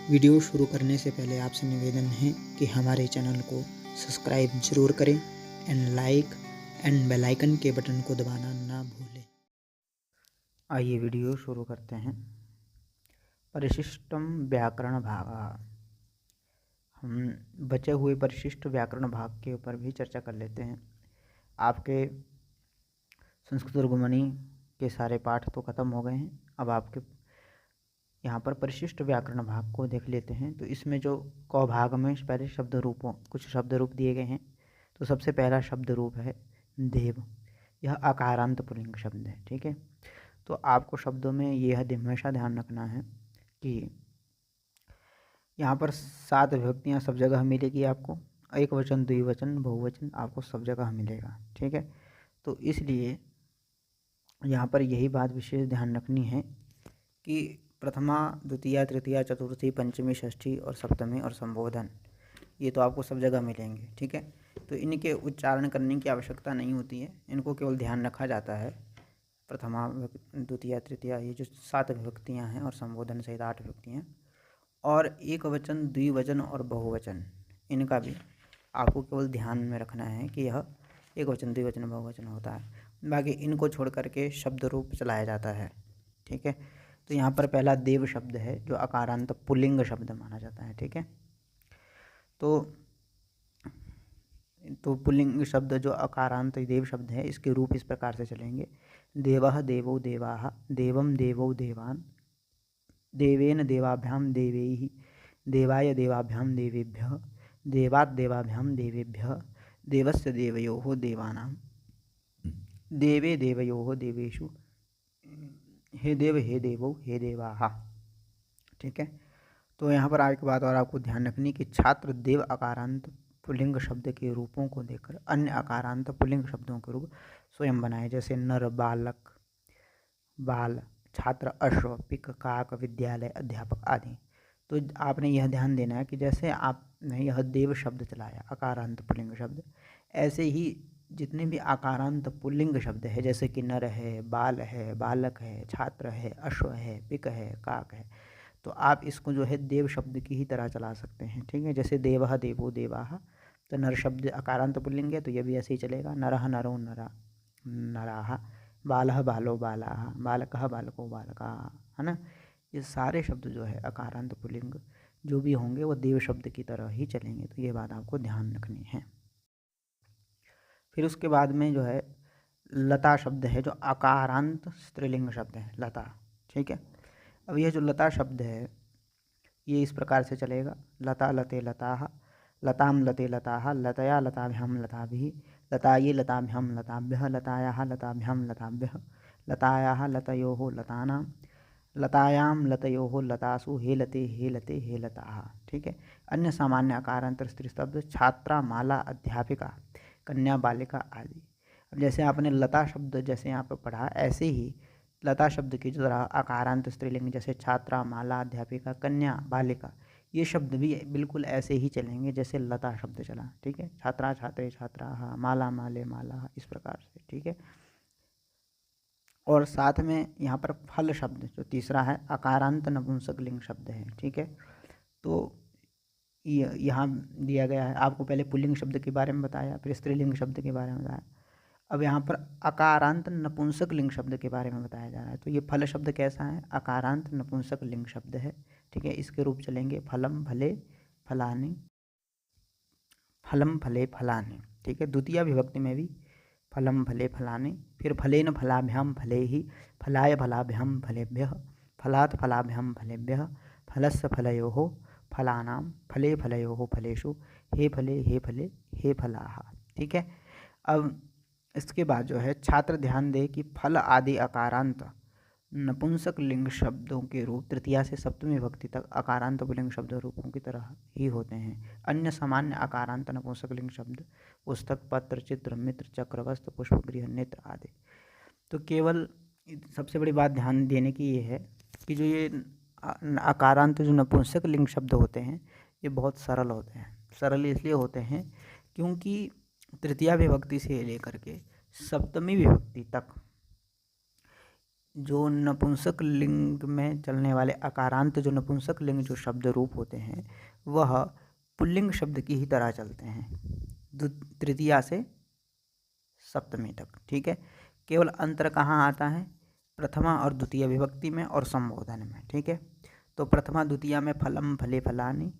Video शुरू करने से पहले आपसे निवेदन है कि हमारे चैनल को सब्सक्राइब जरूर करें and like and bell icon के बटन को दबाना ना भूलें। आइए वीडियो शुरू करते हैं। परिशिष्टम व्याकरण भाग। हम बचे हुए परिशिष्ट व्याकरण भाग के ऊपर भी चर्चा कर लेते हैं। आपके संस्कृत तुर्गमनी के सारे पाठ तो खत्म हो गए हैं। अब आपके यहाँ पर परिशिष्ट व्याकरण भाग को देख लेते हैं। तो इसमें जो क भाग में पहले शब्द रूपों कुछ शब्द रूप दिए गए हैं। तो सबसे पहला शब्द रूप है देव। यह आकारांत पुल्लिंग शब्द है। ठीक है, तो आपको शब्दों में यह हमेशा ध्यान रखना है कि यहाँ पर 7 विभक्तियाँ सब जगह मिलेगी। आपको एक वचन, द्विवचन, बहुवचन आपको सब जगह मिलेगा। ठीक है, तो इसलिए यहाँ पर यही बात विशेष ध्यान रखनी है कि प्रथमा, द्वितीया, तृतीया, चतुर्थी, पंचमी, षष्ठी और सप्तमी और संबोधन ये तो आपको सब जगह मिलेंगे। ठीक है, तो इनके उच्चारण करने की आवश्यकता नहीं होती है, इनको केवल ध्यान रखा जाता है। प्रथमा, द्वितीया, तृतीया ये जो 7 विभक्तियाँ हैं और संबोधन सहित 8 विभक्तियाँ, और एक वचन, द्विवचन और बहुवचन इनका भी आपको केवल ध्यान में रखना है कि यह एक वचन, द्विवचन, बहुवचन होता है। बाकी इनको छोड़ करके शब्द रूप चलाया जाता है। ठीक है, तो यहाँ पर पहला देव शब्द है जो अकारांत पुल्लिंग शब्द माना जाता है। ठीक है, तो पुल्लिंग शब्द जो अकारांत देव शब्द है इसके रूप इस प्रकार से चलेंगे। देवः देवौ देवाः, देवं देवौ देवान्, देवेन देवाभ्याम देवैः, देवाय देवाभ्याम देवेभ्यः, देवात् देवाभ्याम देवेभ्यः, देवस्य देवयोः देवानां, देवे देवयोः देवेषु, हे देव हे देवो हे देवाः। ठीक है, तो यहाँ पर एक बात और आपको ध्यान रखनी कि छात्र देव अकारांत पुल्लिंग शब्द के रूपों को देखकर अन्य अकारांत पुल्लिंग शब्दों के रूप स्वयं बनाए, जैसे नर, बालक, बाल, छात्र, अश्व, पिक, काक, विद्यालय, अध्यापक आदि। तो आपने यह ध्यान देना है कि जैसे आपने यह देव शब्द चलाया अकारांत पुल्लिंग शब्द, ऐसे ही जितने भी आकारांत पुल्लिंग शब्द है जैसे कि नर है, बाल है, बालक है, छात्र है, अश्व है, पिक है, काक है, तो आप इसको जो है देव शब्द की ही तरह चला सकते हैं। ठीक है, जैसे देवः देवो देवाः, तो नर शब्द अकारांत पुल्लिंग है तो ये भी ऐसे ही चलेगा। नरः नरो नरा नराः, बालः बालो बालाः, बालकः बालको बालकाः, है ना। ये सारे शब्द जो है अकारांत पुल्लिंग जो भी होंगे वो देव शब्द की तरह ही चलेंगे। तो ये बात आपको ध्यान रखनी है। फिर उसके बाद में जो है लता शब्द है जो अकारांत स्त्रीलिंग शब्द है, लता। ठीक है, अब यह जो लता शब्द है ये इस प्रकार से चलेगा। लता लते लताः, लतां लते लताः, लतया लताभ्यां लताभिः, लतायै लताभ्यां लताभ्यः, लतायाः लताभ्यां लताभ्यः, लतायाः लतयोः लतानां, लतायां लतयोः लतासु, हे लते हे लते हे लताः। ठीक है, अन्य सामान्य अकारांत स्त्री शब्द छात्रा, माला, अध्यापिका, कन्या, बालिका आदि। अब जैसे आपने लता शब्द जैसे यहाँ पर पढ़ा, ऐसे ही लता शब्द की जो तरह अकारांत स्त्रीलिंग जैसे छात्रा, माला, अध्यापिका, कन्या, बालिका, ये शब्द भी बिल्कुल ऐसे ही चलेंगे जैसे लता शब्द चला। ठीक है, छात्रा, छात्रे, छात्राः, माला, माले, माला, इस प्रकार से। ठीक है, और साथ में यहाँ पर फल शब्द जो तीसरा है अकारांत नपुंसकलिंग शब्द है। ठीक है, तो यहाँ दिया गया है, आपको पहले पुल्लिंग शब्द के बारे में बताया, फिर स्त्रीलिंग शब्द के बारे में बताया, अब यहाँ पर अकारांत नपुंसक लिंग शब्द के बारे में बताया जा रहा है। तो ये फल शब्द कैसा है, अकारांत नपुंसक लिंग शब्द है। ठीक है, इसके रूप चलेंगे फलम फले फलानि, फलम फले फलानि। ठीक है, द्वितीय विभक्ति में भी फलम फले फलानि, फिर फलेन फलाभ्याम फले ही, फलाय फलाभ्याम फलेभ्यः, फलात् फलाभ्याम फलेभ्यः, फलस्य फलयोः फलानां, फले फलयोः फलेषु, हे फले हे फले हे फलाः। ठीक है, अब इसके बाद जो है छात्र ध्यान दे कि फल आदि अकारांत नपुंसक लिंग शब्दों के रूप तृतीया से सप्तमी विभक्ति तक अकारांत पुल्लिंग शब्द रूपों की तरह ही होते हैं। अन्य सामान्य अकारांत नपुंसक लिंग शब्द पुस्तक, पत्र, चित्र, मित्र, चक्र, वस्त्र, पुष्प, गृह, नेत्र आदि। तो केवल सबसे बड़ी बात ध्यान देने की ये है कि जो ये अकारांत जो नपुंसक लिंग शब्द होते हैं ये बहुत सरल होते हैं। सरल इसलिए होते हैं क्योंकि तृतीया विभक्ति से लेकर के सप्तमी विभक्ति तक जो नपुंसक लिंग में चलने वाले अकारांत जो नपुंसक लिंग जो शब्द रूप होते हैं वह पुल्लिंग शब्द की ही तरह चलते हैं तृतीया से सप्तमी तक। ठीक है, केवल अंतर कहाँ आता है? प्रथमा और द्वितीय विभक्ति में और संबोधन में। ठीक है, तो प्रथमा द्वितीया में फलम फले फलानि,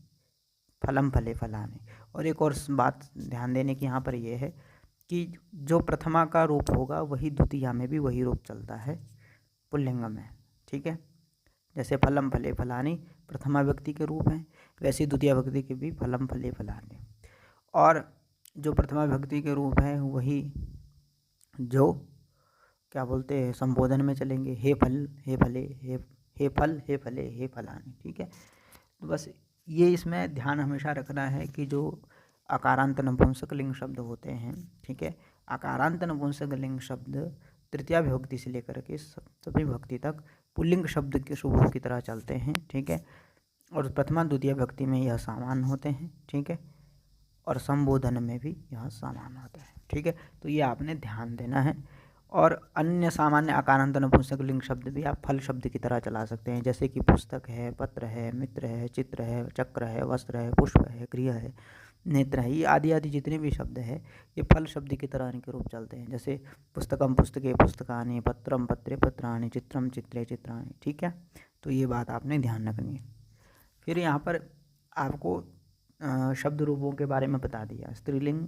फलम फले फलानि। और एक और बात ध्यान देने की यहाँ पर यह है कि जो प्रथमा का रूप होगा वही द्वितीया में भी वही रूप चलता है पुल्लिंग में। ठीक है, जैसे फलम फले फलानि प्रथमा व्यक्ति के रूप हैं, वैसे द्वितीय व्यक्ति के भी फलम फले फलानि। और जो प्रथमा व्यक्ति के रूप है वही जो क्या बोलते हैं संबोधन में चलेंगे, हे फल हे फले हे फल हे फले हे फलानि। ठीक है, तो बस ये इसमें ध्यान हमेशा रखना है कि जो अकारांत नपुंसक लिंग शब्द होते हैं, ठीक है, अकारांत नपुंसक लिंग शब्द तृतीया विभक्ति से लेकर के सप्तमी विभक्ति तक पुल्लिंग शब्द के शुभ की तरह चलते हैं। ठीक है, और प्रथमा द्वितीय विभक्ति में यह सामान्य होते हैं। ठीक है, और संबोधन में भी यह सामान्य होता है। ठीक है, तो ये आपने ध्यान देना है। और अन्य सामान्य अकारांत नपुंसक लिंग शब्द भी आप फल शब्द की तरह चला सकते हैं, जैसे कि पुस्तक है, पत्र है, मित्र है, चित्र है, चक्र है, वस्त्र है, पुष्प है, गृह है, नेत्र है, ये आदि आदि जितने भी शब्द हैं ये फल शब्द की तरह इनके रूप चलते हैं। जैसे पुस्तकम पुस्तके पुस्तकानि, पत्रम पत्रे पत्राणि, चित्रम चित्रे चित्राणि। ठीक है, तो ये बात आपने ध्यान रखनी है। फिर यहाँ पर आपको शब्द रूपों के बारे में बता दिया, स्त्रीलिंग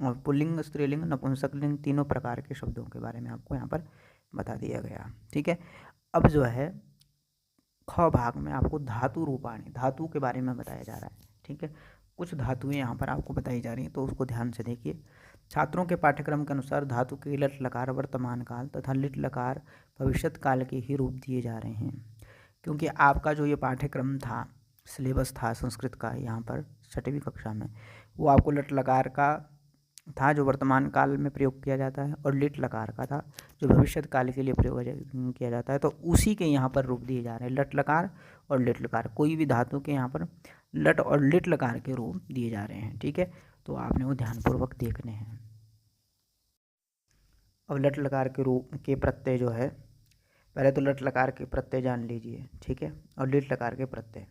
और पुल्लिंग, स्त्रीलिंग, नपुंसक लिंग, तीनों प्रकार के शब्दों के बारे में आपको यहाँ पर बता दिया गया। ठीक है, अब जो है ख भाग में आपको धातु रूपाणी, धातु के बारे में बताया जा रहा है। ठीक है, कुछ धातुएं यहाँ पर आपको बताई जा रही हैं, तो उसको ध्यान से देखिए। छात्रों के पाठ्यक्रम के अनुसार धातु के लट लकार वर्तमान काल तथा लिट लकार भविष्यत काल के ही रूप दिए जा रहे हैं। क्योंकि आपका जो ये पाठ्यक्रम था, सिलेबस था संस्कृत का यहाँ पर 6वीं कक्षा में, वो आपको लट लकार का था जो वर्तमान काल में प्रयोग किया जाता है, और लिट लकार का था जो भविष्यत काल के लिए प्रयोग किया जाता है। तो उसी के यहाँ पर रूप दिए जा रहे हैं, लट लकार और लिट लकार। कोई भी धातु के यहाँ पर लट और लिट लकार के रूप दिए जा रहे हैं। ठीक है, तो आपने वो ध्यानपूर्वक देखने हैं। अब लट लकार के रूप के प्रत्यय जो है, पहले तो लट लकार के प्रत्यय जान लीजिए। ठीक है, और लिट लकार के प्रत्यय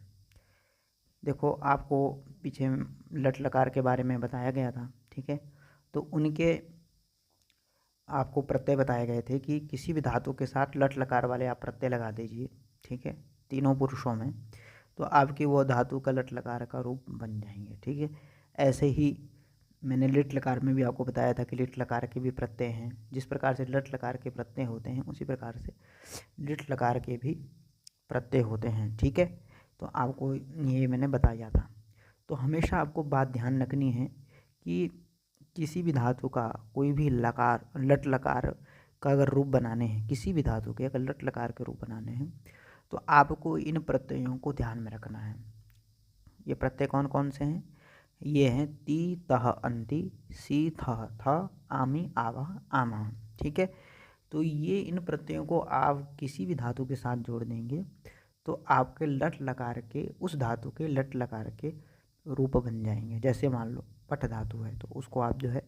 देखो, आपको पीछे लट लकार के बारे में बताया गया था। ठीक है, तो उनके आपको प्रत्यय बताए गए थे कि किसी भी धातु के साथ लट लकार वाले आप प्रत्यय लगा दीजिए। ठीक है, तीनों पुरुषों में, तो आपकी वो धातु का लट लकार का रूप बन जाएंगे। ठीक है, ऐसे ही मैंने लिट लकार में भी आपको बताया था कि लिट लकार के भी प्रत्यय हैं। जिस प्रकार से लट लकार के प्रत्यय होते हैं उसी प्रकार से लिट लकार के भी प्रत्यय होते हैं। ठीक है, तो आपको ये मैंने बताया था। तो हमेशा आपको बात ध्यान रखनी है कि किसी भी धातु का कोई भी लकार लट लकार का अगर रूप बनाने हैं, किसी भी धातु के अगर लट लकार के रूप बनाने हैं, तो आपको इन प्रत्ययों को ध्यान में रखना है। ये प्रत्यय कौन कौन से हैं? ये हैं ती तह अंति, सी थह थ, आमी आवह आमह। ठीक है, तो ये इन प्रत्ययों को आप किसी भी धातु के साथ जोड़ देंगे तो आपके लट लकार के उस धातु के लट लकार के रूप बन जाएंगे। जैसे मान लो पठ धातु है, तो उसको आप जो है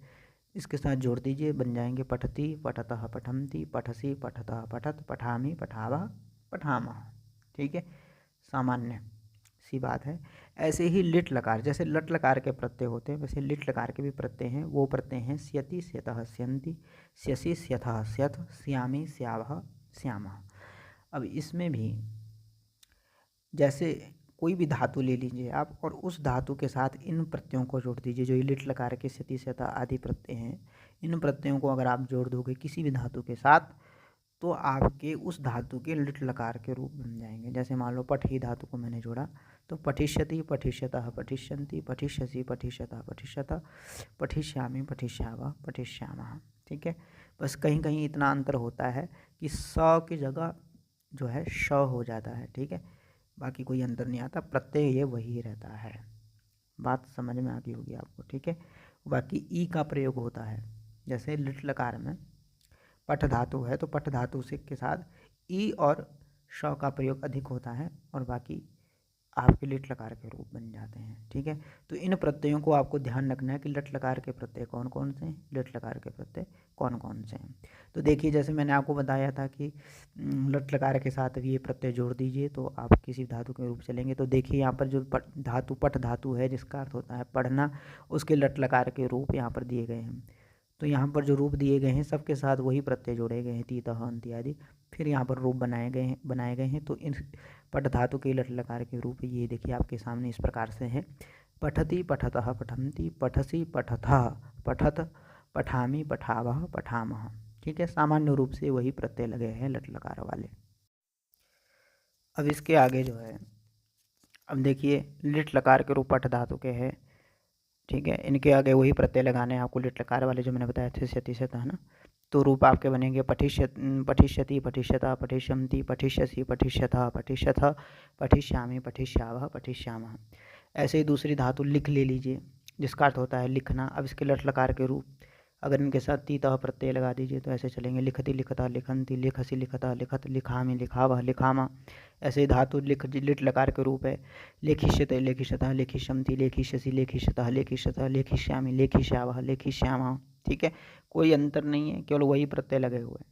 इसके साथ जोड़ दीजिए, बन जाएंगे पठती पठतः पठन्ति, पठसी पठतः पठत, पठामि पठावः पठामः। ठीक है, सामान्य सी बात है। ऐसे ही लिट लकार, जैसे लट लकार के प्रत्यय होते हैं वैसे लिट लकार के भी प्रत्यय हैं। वो प्रत्यय हैं स्यति स्यतः स्यन्ति, स्यसि स्यथः स्यथ, स्यामि स्यावः स्यामः। अब इसमें भी जैसे कोई भी धातु ले लीजिए आप और उस धातु के साथ इन प्रत्ययों को जोड़ दीजिए। जो ये लिट लकार के स्यति स्यथा आदि प्रत्यय हैं, इन प्रत्ययों को अगर आप जोड़ दोगे किसी भी धातु के साथ तो आपके उस धातु के लिट लकार के रूप बन जाएंगे। जैसे मान लो पठ ही धातु को मैंने जोड़ा तो पठिष्यति पठिष्यतः पठिष्यन्ति, पठिष्यसि पठिष्यतः पठिष्यतः, पठिष्यामि पठिष्यावः पठिष्यामः। ठीक है, बस कहीं कहीं इतना अंतर होता है कि स की जगह जो है श हो जाता है। ठीक है, बाकी कोई अंतर नहीं आता, प्रत्यय ये वही रहता है। बात समझ में आ गई होगी आपको। ठीक है, बाकी ई का प्रयोग होता है। जैसे लिट लकार में पठ धातु है तो पठ धातु से के साथ ई और श का प्रयोग अधिक होता है, और बाकी आपके लिट लकार के रूप बन जाते हैं। ठीक है, तो इन प्रत्ययों को आपको ध्यान रखना है कि लट लकार के प्रत्यय कौन कौन से हैं, लिट लकार के प्रत्यय कौन कौन से हैं। तो देखिए, जैसे मैंने आपको बताया था कि लट लकार के साथ ये प्रत्यय जोड़ दीजिए तो आप किसी धातु के रूप चलेंगे। तो देखिए यहाँ पर जो धातु पठ धातु है जिसका अर्थ होता है पढ़ना, उसके लट लकार के रूप यहाँ पर दिए गए हैं। तो यहाँ पर जो रूप दिए गए हैं सबके साथ वही प्रत्यय जोड़े गए हैं, तीतः अंत आदि। फिर यहाँ पर रूप बनाए गए हैं। तो इन पठ धातु के लट लकार के रूप ये देखिए आपके सामने इस प्रकार से है। पठति पठतः पठन्ति, पठसि पठथः पठत, पठामि पठावः पठामः। ठीक है, सामान्य रूप से वही प्रत्यय लगे हैं लट लकार वाले। अब इसके आगे जो है, अब देखिए लिट लकार के रूप पठ धातु के हैं। ठीक है, इनके आगे वही प्रत्यय लगाने हैं आपको लिट लकार वाले जो मैंने बताया थे, सतिशत है ना। तो रूप आपके बनेंगे पठिष्यति पठिष्यता पठिष्यन्ति पठिष्यसि पठिष्यथा पठिष्यथ पठिष्यामि पठिष्यावः पठिष्यामः। ऐसे ही दूसरी धातु लिख ले लीजिए जिसका अर्थ होता है लिखना। अब इसके लट लकार के रूप अगर इनके साथ तीतः प्रत्यय लगा दीजिए तो ऐसे चलेंगे, लिखति लिखता लिखन्ति लिखसि लिखता लिखत लिखामि लिखावः लिखामा। ऐसे ही धातु लिट लकार के रूप है लेखिष्यते लेखिष्यतः लेखिष्यन्ति लेखिष्यसि लेखिष्यतः लेखिष्यतः लेखिष्यामि लेखिष्यावः लेखिष्यामः। ठीक है, कोई अंतर नहीं है, केवल वही प्रत्यय लगे हुए हैं।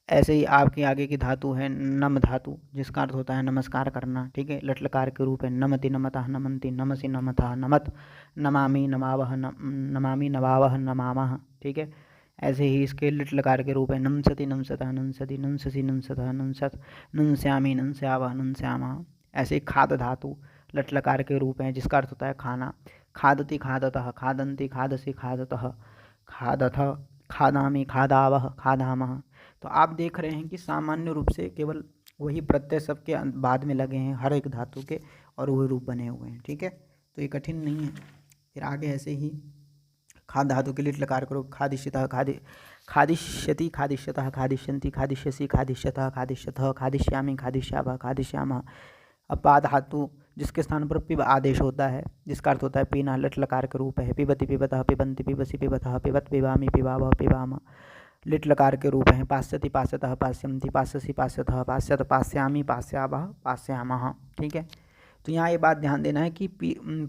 ऐसे ही आपके आगे की धातु है नम धातु जिसका अर्थ होता है नमस्कार करना। ठीक है, लट लकार के रूप है नमति नमतः नमन्ति नमसि नमतः नमत, नमामि नमावः नमामि नमावः नमामः। ठीक है, ऐसे ही इसके लिट लकार के रूप है नंसति नंसतः नंसति नंससि नंसतः नंसत, नंस्यामि नंस्यावः नंस्यामः। ऐसे ही खाद धातु लट लकार के रूप है जिसका अर्थ होता है खाना। खादति खादतः खादन्ति खादसि खादतः खादथ, खादामि खादावः खादामः। तो आप देख रहे हैं कि सामान्य रूप से केवल वही प्रत्यय सबके बाद में लगे हैं हर एक धातु के और वही रूप बने हुए हैं। ठीक है, तो ये कठिन नहीं है। फिर आगे ऐसे ही खाद धातु के लिट लकार के रूप खादिष्यतः खादिष्यति खादिष्यतः खादिष्यन्ति खादिष्यसि खादिष्यतः खादिष्यथः खादिष्यामि खादिष्यावः खादिष्यामः। अब पा धातु जिसके स्थान पर पिब आदेश होता है जिसका अर्थ होता है पीना, लट लकार के रूप है पिबति पिबतः पिबन्ति पिबसि पिबतः पिबत पिबामि पिबावः पिबामः। लिट लकार के रूप हैं पास्यति पास्यतः पास्यन्ति पास्यसि पास्यतः पास्यत पास्यामि पास्यावः पास्यामः। ठीक है, तो यहाँ ये बात ध्यान देना है कि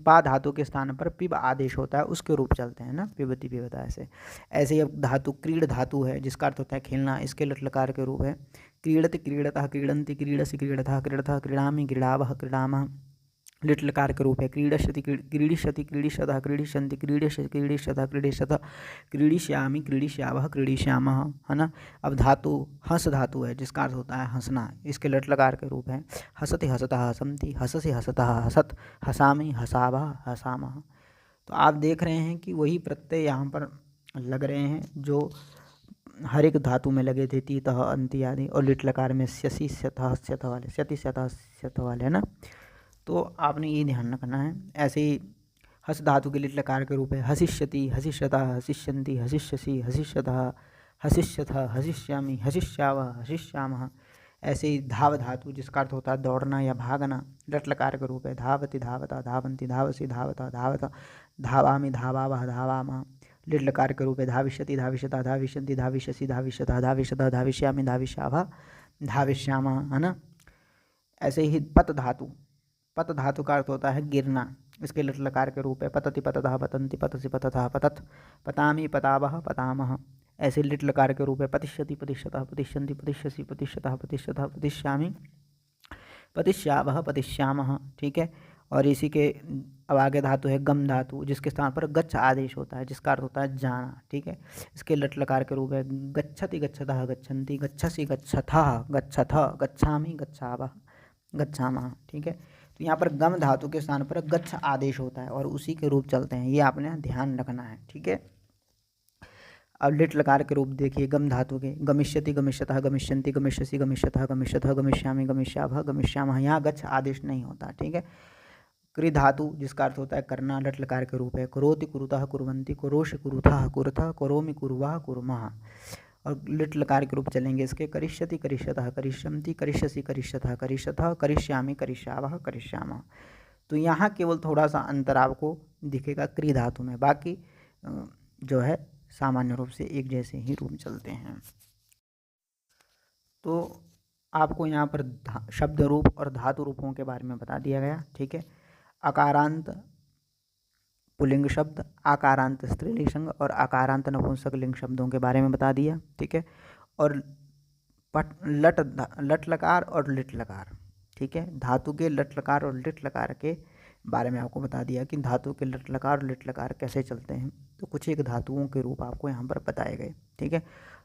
पा धातु के स्थान पर पिब आदेश होता है उसके रूप चलते हैं ना, पिबति पिबता। ऐसे ही अब धातु क्रीड धातु है जिसका अर्थ होता है खेलना, इसके लट लकार के रूप है क्रीडति क्रीडतः क्रीडन्ति क्रीडसि क्रीडतः क्रीडतः क्रीडामि क्रीडावः क्रीडामः। लिट लकार के रूप है क्रीडष्यति क्रीडिष्यति क्रीडिष्यतः क्रीडिष्यन्ति क्रीडिष्यति क्रीडिष्यतः क्रीडिष्यतः क्रीडिष्यामि क्रीडिष्यावः क्रीडिष्यामः, है ना। अब धातु हंस धातु है जिसका अर्थ होता है हंसना, इसके लट लकार के रूप हैं हसति हसतः हसन्ति हससि हसतः हसत, हसामि हसावः हसामः। तो आप देख रहे हैं कि वही प्रत्यय यहाँ पर लग रहे हैं जो हर एक धातु में लगे थे, तीतः अंति आदि, और लिट लकार में स्यसि स्यथः स्यथ वाले, स्यति स्यथः स्यथ वाले, है ना। तो आपने ये ध्यान रखना है। ऐसे ही हस धातु के लिट लकार के रूप है हसिष्यति हसिष्यतः हसिष्यन्ति हसिष्यसि हसिष्यतः हसिष्यथः हसिष्यामि हसिष्यावः हसिष्यामः। ऐसे ही धाव धातु जिसका अर्थ होता है दौड़ना या भागना, लट लकार के रूप है धावति धावता धावन्ति धावसि धावता धावत, धावामि धावावः धावामः। लिट लकार के रूप है धाविष्यति धाविष्यता धाविष्यन्ति धाविष्यसि धाविष्यतः धाविष्यतः धाविष्यामि धाविष्यावः धाविष्यामः, है ना। ऐसे ही पत धातु का अर्थ होता है गिरना, इसके लट लकार के रूप है पतति पततः पतन्ति पतसि पततः पतत, पतामि पतावः पतामः। ऐसे लिट लकार के रूप है पतिष्यति पतिष्यतः पतिष्यन्ति पतिष्यसि पतिष्यतः पतिष्यतः पतिष्यामि पतिष्यावः पतिष्यामः। ठीक है, और इसी के अब आगे धातु है गम धातु जिसके स्थान पर गच्छ आदेश होता है जिसका अर्थ होता है जाना। ठीक है, इसके लट लकार के रूप है गच्छति गच्छतः गच्छन्ति गच्छसि गच्छथः गच्छथ, गच्छामि गच्छावः गच्छामः। ठीक है, तो यहाँ पर गम धातु के स्थान पर गच्छ आदेश होता है और उसी के रूप चलते हैं, ये आपने ध्यान रखना है। ठीक है, अब लिट लकार के रूप देखिए गम धातु के गमिष्यति गमिष्यतः गमिष्यन्ति गमिष्यसि गमिष्यतः गमिष्यथः गमिष्यामि गमिष्यावः गमिष्यामः, यहाँ गच्छ आदेश नहीं होता। ठीक है, कृ धातु जिसका अर्थ होता है करना, लट लकार के रूप है करोति कुरुतः कुर्वन्ति करोषि कुरुथः कुरुथः करोमि कुर्वः कुर्मः। और लिट लकार के रूप चलेंगे इसके करिष्यति करिष्यतः करिष्यन्ति करिष्यसि करिष्यतः करिष्यथः करिष्यामि करिष्यावः करिष्यामः। तो यहाँ केवल थोड़ा सा अंतर आपको दिखेगा क्री धातु में, बाकी जो है सामान्य रूप से एक जैसे ही रूप चलते हैं। तो आपको यहाँ पर शब्द रूप और धातु रूपों के बारे में बता दिया गया। ठीक है, अकारांत पुल्लिंग शब्द, आकारांत स्त्रीलिंग और आकारांत नपुंसक लिंग शब्दों के बारे में बता दिया। ठीक है, और लट लकार और लिट लकार। ठीक है, धातु के लट लकार और लिट लकार के बारे में आपको बता दिया कि धातु के लट लकार और लिट लकार कैसे चलते हैं। तो कुछ एक धातुओं के रूप आपको यहाँ पर बताए गए। ठीक है,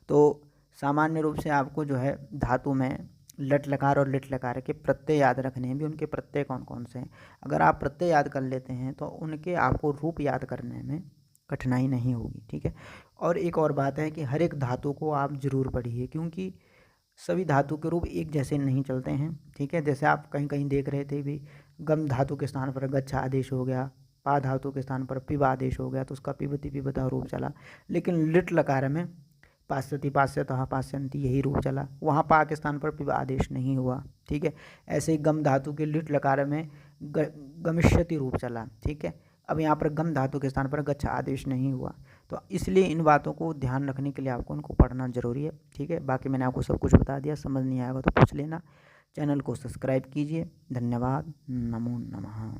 तो सामान्य रूप से आपको जो है धातु में लट लकार और लिट लकार के प्रत्यय याद रखने हैं भी। उनके प्रत्यय कौन कौन से हैं, अगर आप प्रत्यय याद कर लेते हैं तो उनके आपको रूप याद करने में कठिनाई नहीं होगी। ठीक है, और एक और बात है कि हर एक धातु को आप जरूर पढ़िए, क्योंकि सभी धातु के रूप एक जैसे नहीं चलते हैं। ठीक है, जैसे आप कहीं कहीं देख रहे थे भी, गम धातु के स्थान पर गच्छ आदेश हो गया, पा धातु के स्थान पर पिब आदेश हो गया, तो उसका पिबती पिबता रूप चला। लेकिन लिट लकार में पास्यति पास्यतः पास्यन्ति यही रूप चला, वहाँ पा के स्थान पर पिब आदेश नहीं हुआ। ठीक है, ऐसे ही गम धातु के लिट लकार में गमिष्यति रूप चला। ठीक है, अब यहाँ पर गम धातु के स्थान पर गच्छ आदेश नहीं हुआ। तो इसलिए इन बातों को ध्यान रखने के लिए आपको उनको पढ़ना जरूरी है। ठीक है, बाकी मैंने आपको सब कुछ बता दिया, समझ नहीं आएगा तो पूछ लेना। चैनल को सब्सक्राइब कीजिए। धन्यवाद। नमो नमः।